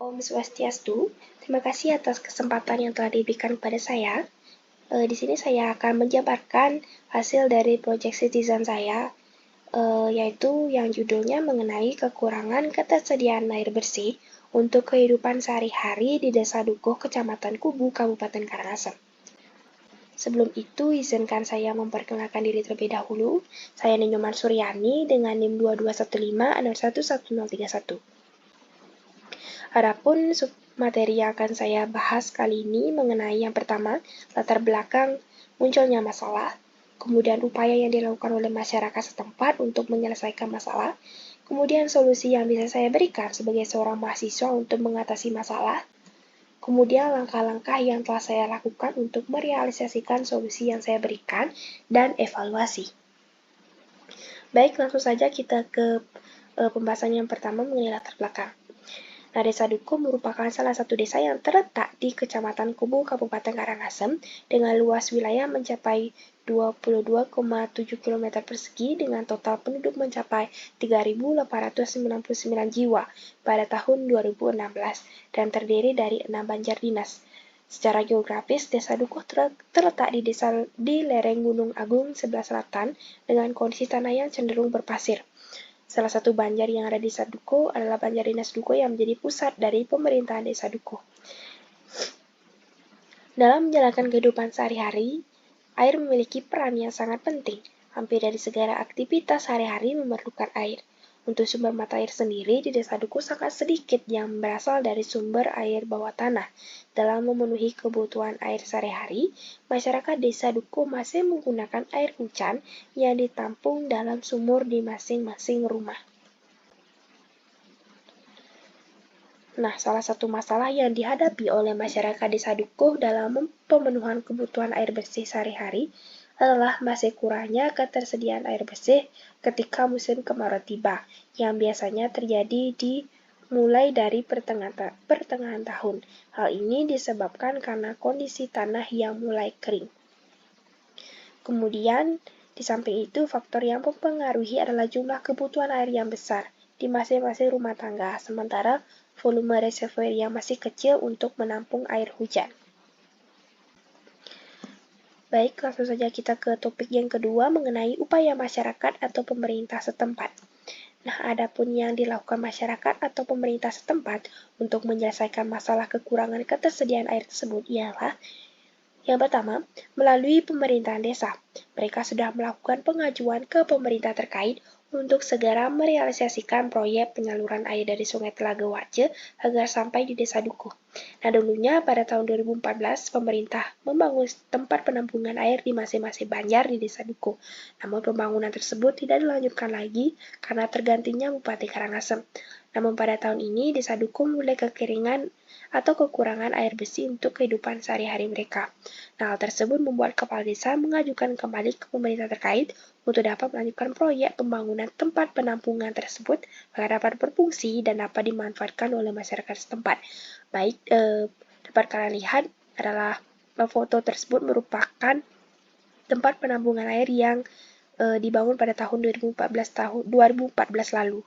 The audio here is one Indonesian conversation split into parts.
Om Swastiastu, terima kasih atas kesempatan yang telah diberikan kepada saya. Di sini saya akan menjabarkan hasil dari proyek citizen saya, yaitu yang judulnya mengenai kekurangan ketersediaan air bersih untuk kehidupan sehari-hari di Desa Dukuh, Kecamatan Kubu, Kabupaten Karangasem. Sebelum itu, izinkan saya memperkenalkan diri terlebih dahulu. Saya Ninyoman Suryani dengan NIM 2215611031. Adapun materi yang akan saya bahas kali ini mengenai yang pertama, latar belakang munculnya masalah, kemudian upaya yang dilakukan oleh masyarakat setempat untuk menyelesaikan masalah, kemudian solusi yang bisa saya berikan sebagai seorang mahasiswa untuk mengatasi masalah, kemudian langkah-langkah yang telah saya lakukan untuk merealisasikan solusi yang saya berikan, dan evaluasi. Baik, langsung saja kita ke pembahasan yang pertama mengenai latar belakang. Nah, Desa Dukuh merupakan salah satu desa yang terletak di Kecamatan Kubu, Kabupaten Karangasem, dengan luas wilayah mencapai 22,7 km persegi dengan total penduduk mencapai 3.899 jiwa pada tahun 2016 dan terdiri dari 6 banjar dinas. Secara geografis, Desa Dukuh terletak di lereng Gunung Agung sebelah selatan dengan kondisi tanah yang cenderung berpasir. Salah satu banjar yang ada di Desa Dukuh adalah Banjar Dinas Dukuh yang menjadi pusat dari pemerintahan Desa Dukuh. Dalam menjalankan kehidupan sehari-hari, air memiliki peran yang sangat penting. Hampir dari segala aktivitas sehari-hari memerlukan air. Untuk sumber mata air sendiri di Desa Dukuh sangat sedikit yang berasal dari sumber air bawah tanah. Dalam memenuhi kebutuhan air sehari-hari, masyarakat Desa Dukuh masih menggunakan air hujan yang ditampung dalam sumur di masing-masing rumah. Nah, salah satu masalah yang dihadapi oleh masyarakat Desa Dukuh dalam pemenuhan kebutuhan air bersih sehari-hari adalah masih kurangnya ketersediaan air bersih ketika musim kemarau tiba, yang biasanya terjadi mulai dari pertengahan tahun. Hal ini disebabkan karena kondisi tanah yang mulai kering. Kemudian, di samping itu, faktor yang mempengaruhi adalah jumlah kebutuhan air yang besar di masing-masing rumah tangga, sementara volume reservoir yang masih kecil untuk menampung air hujan. Baik, langsung saja kita ke topik yang kedua mengenai upaya masyarakat atau pemerintah setempat. Nah, adapun yang dilakukan masyarakat atau pemerintah setempat untuk menyelesaikan masalah kekurangan ketersediaan air tersebut ialah yang pertama, melalui pemerintahan desa. Mereka sudah melakukan pengajuan ke pemerintah terkait untuk segera merealisasikan proyek penyaluran air dari Sungai Telaga Wace agar sampai di Desa Dukuh. Nah, dulunya pada tahun 2014, pemerintah membangun tempat penampungan air di masing-masing banjar di Desa Dukuh. Namun pembangunan tersebut tidak dilanjutkan lagi karena tergantinya Bupati Karangasem. Namun pada tahun ini, Desa Dukuh mulai kekeringan atau kekurangan air bersih untuk kehidupan sehari-hari mereka. Nah, hal tersebut membuat kepala desa mengajukan kembali ke pemerintah terkait untuk dapat melanjutkan proyek pembangunan tempat penampungan tersebut agar dapat berfungsi dan dapat dimanfaatkan oleh masyarakat setempat. Baik, dapat kalian lihat adalah foto tersebut merupakan tempat penampungan air yang dibangun pada tahun 2014 lalu.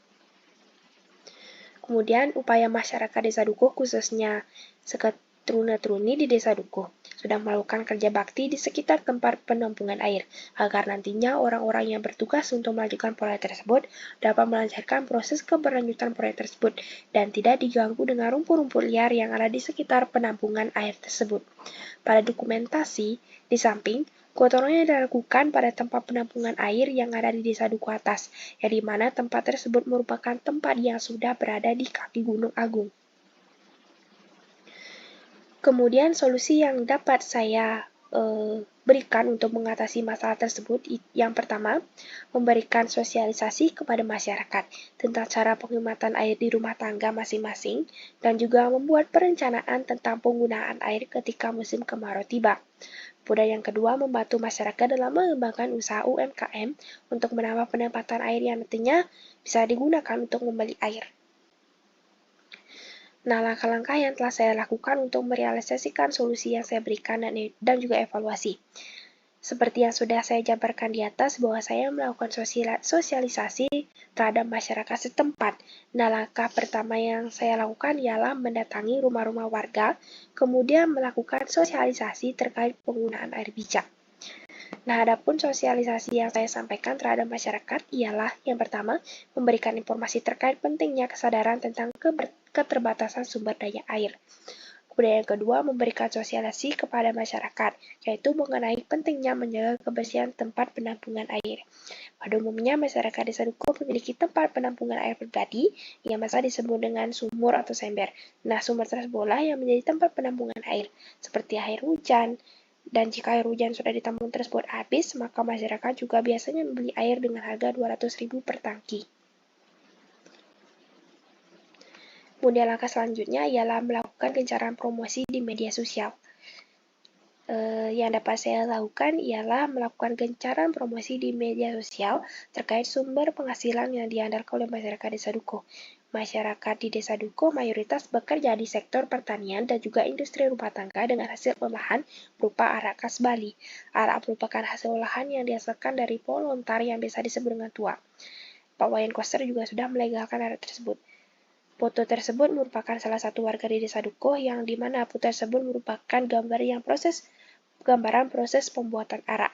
Kemudian, upaya masyarakat Desa Dukuh khususnya Truna-Truni di Desa Dukuh sedang melakukan kerja bakti di sekitar tempat penampungan air, agar nantinya orang-orang yang bertugas untuk melanjutkan proyek tersebut dapat melancarkan proses keberlanjutan proyek tersebut dan tidak diganggu dengan rumput-rumput liar yang ada di sekitar penampungan air tersebut. Pada dokumentasi, di samping kotoran yang dilakukan pada tempat penampungan air yang ada di Desa Dukuh Atas, yang dimana tempat tersebut merupakan tempat yang sudah berada di kaki Gunung Agung. Kemudian solusi yang dapat saya berikan untuk mengatasi masalah tersebut, yang pertama, memberikan sosialisasi kepada masyarakat tentang cara penghematan air di rumah tangga masing-masing, dan juga membuat perencanaan tentang penggunaan air ketika musim kemarau tiba. Kemudian yang kedua, membantu masyarakat dalam mengembangkan usaha UMKM untuk menambah pendapatan air yang nantinya bisa digunakan untuk membeli air. Nah, langkah-langkah yang telah saya lakukan untuk merealisasikan solusi yang saya berikan dan juga evaluasi. Seperti yang sudah saya jabarkan di atas, bahwa saya melakukan sosialisasi terhadap masyarakat setempat. Nah, langkah pertama yang saya lakukan ialah mendatangi rumah-rumah warga, kemudian melakukan sosialisasi terkait penggunaan air bijak. Nah, adapun sosialisasi yang saya sampaikan terhadap masyarakat ialah yang pertama, memberikan informasi terkait pentingnya kesadaran tentang keterbatasan sumber daya air. Kemudian yang kedua, memberikan sosialisasi kepada masyarakat, yaitu mengenai pentingnya menjaga kebersihan tempat penampungan air. Pada umumnya, masyarakat Desa Dukuh memiliki tempat penampungan air pribadi yang biasa disebut dengan sumur atau sember. Nah, sumber tersebutlah yang menjadi tempat penampungan air, seperti air hujan. Dan jika air hujan sudah ditampung tersebut habis, maka masyarakat juga biasanya membeli air dengan harga 200.000 per tangki. Kemudian langkah selanjutnya ialah melakukan gencaran promosi di media sosial. Yang dapat saya lakukan ialah melakukan gencaran promosi di media sosial terkait sumber penghasilan yang diandalkan oleh masyarakat Desa Dukuh. Masyarakat di Desa Dukuh mayoritas bekerja di sektor pertanian dan juga industri rumah tangga dengan hasil olahan berupa arak khas Bali. Arak merupakan hasil olahan yang dihasilkan dari pohon lontar yang biasa disebut dengan tua. Pak Wayan Koster juga sudah melegalkan arak tersebut. Foto tersebut merupakan salah satu warga di Desa Dukuh yang dimana foto tersebut merupakan gambaran proses pembuatan arak.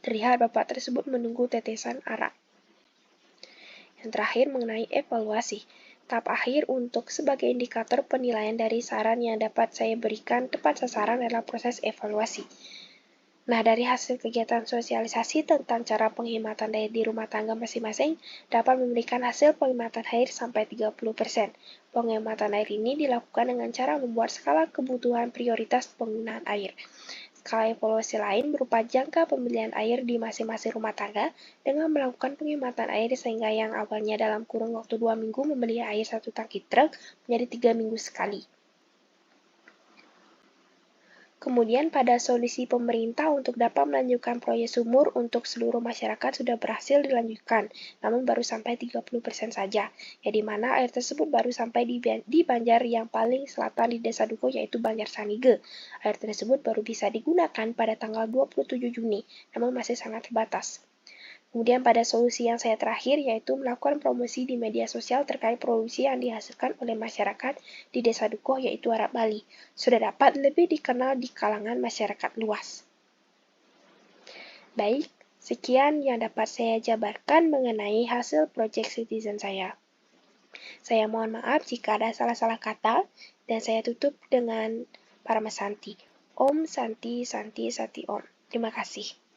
Terlihat bapak tersebut menunggu tetesan arak. Yang terakhir mengenai evaluasi. Tahap akhir untuk sebagai indikator penilaian dari saran yang dapat saya berikan tepat sasaran adalah proses evaluasi. Nah, dari hasil kegiatan sosialisasi tentang cara penghematan air di rumah tangga masing-masing dapat memberikan hasil penghematan air sampai 30%. Penghematan air ini dilakukan dengan cara membuat skala kebutuhan prioritas penggunaan air. Skala evaluasi lain berupa jangka pembelian air di masing-masing rumah tangga dengan melakukan penghematan air sehingga yang awalnya dalam kurun waktu 2 minggu membeli air 1 tangki truk menjadi 3 minggu sekali. Kemudian pada solusi pemerintah untuk dapat melanjutkan proyek sumur untuk seluruh masyarakat sudah berhasil dilanjutkan, namun baru sampai 30% saja, ya di mana air tersebut baru sampai di Banjar yang paling selatan di Desa Dukuh yaitu Banjar Sanige. Air tersebut baru bisa digunakan pada tanggal 27 Juni, namun masih sangat terbatas. Kemudian pada solusi yang saya terakhir yaitu melakukan promosi di media sosial terkait produksi yang dihasilkan oleh masyarakat di Desa Dukuh yaitu arak Bali. Sudah dapat lebih dikenal di kalangan masyarakat luas. Baik, sekian yang dapat saya jabarkan mengenai hasil Project Citizen saya. Saya mohon maaf jika ada salah-salah kata dan saya tutup dengan Parama Santi. Om Santi Santi Santi Om. Terima kasih.